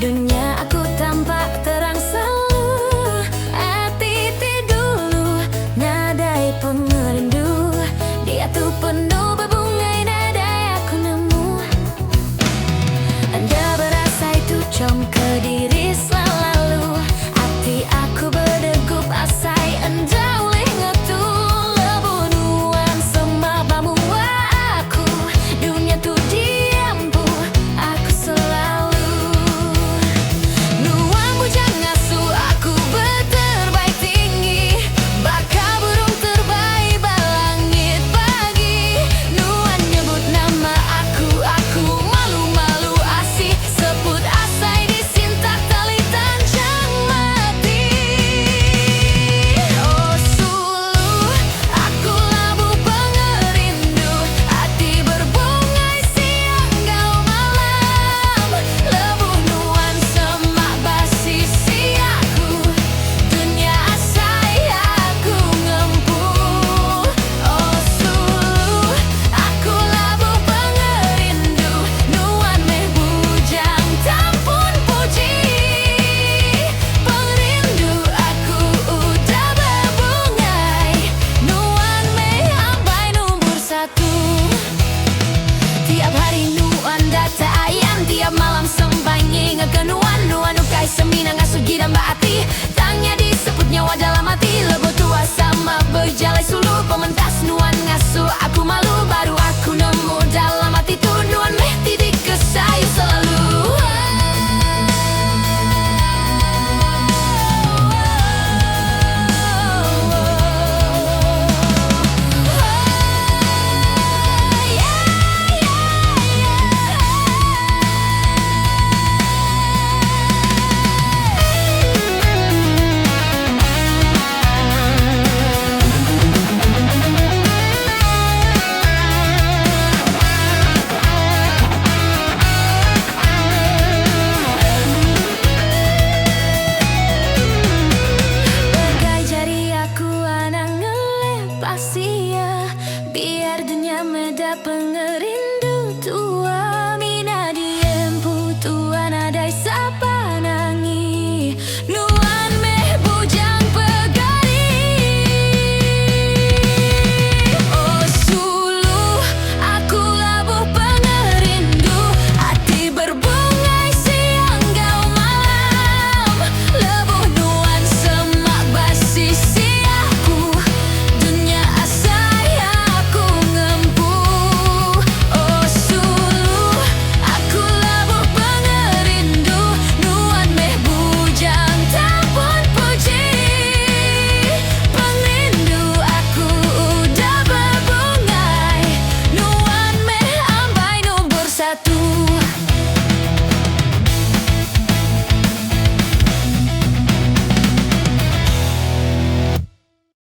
Dunia aku tampak terang selalu. Hati dulu nadai pemerindu. Dia tuh penuh berbungai nadai aku nemu. Anda berasa itu ke diri selalu. Hati aku berdegup asai anda oleh ngetul lebunuan semabamu aku. Dunia tuh diampu aku selalu. Nuanmu jangan ngasuh aku berterbaik tinggi. Bakal burung terbaik balangit pagi. Nuan nyebut nama aku malu-malu asih. Sebut asai disintak tali tanjang mati. Oh suluh, aku labu pengerindu. Hati berbungai siang gau malam. Lebuh nuan semak basi si aku. Dunia asai aku ngempuh. Oh suluh, aku labu pengerindu. Nuan meh bujang tampun puji. Pengerindu aku udah berbungai. Nuan meh ambai nomor satu. Tiap hari nuan data ayam. Tiap malam sembang ingat ke nuan. Nuan ukai semina ngasuh gida mbak hati. Tangnya disebut nyawa dalam hati. Lebih tua sama berjalai suluh pementas nuan ngasuh aku malu.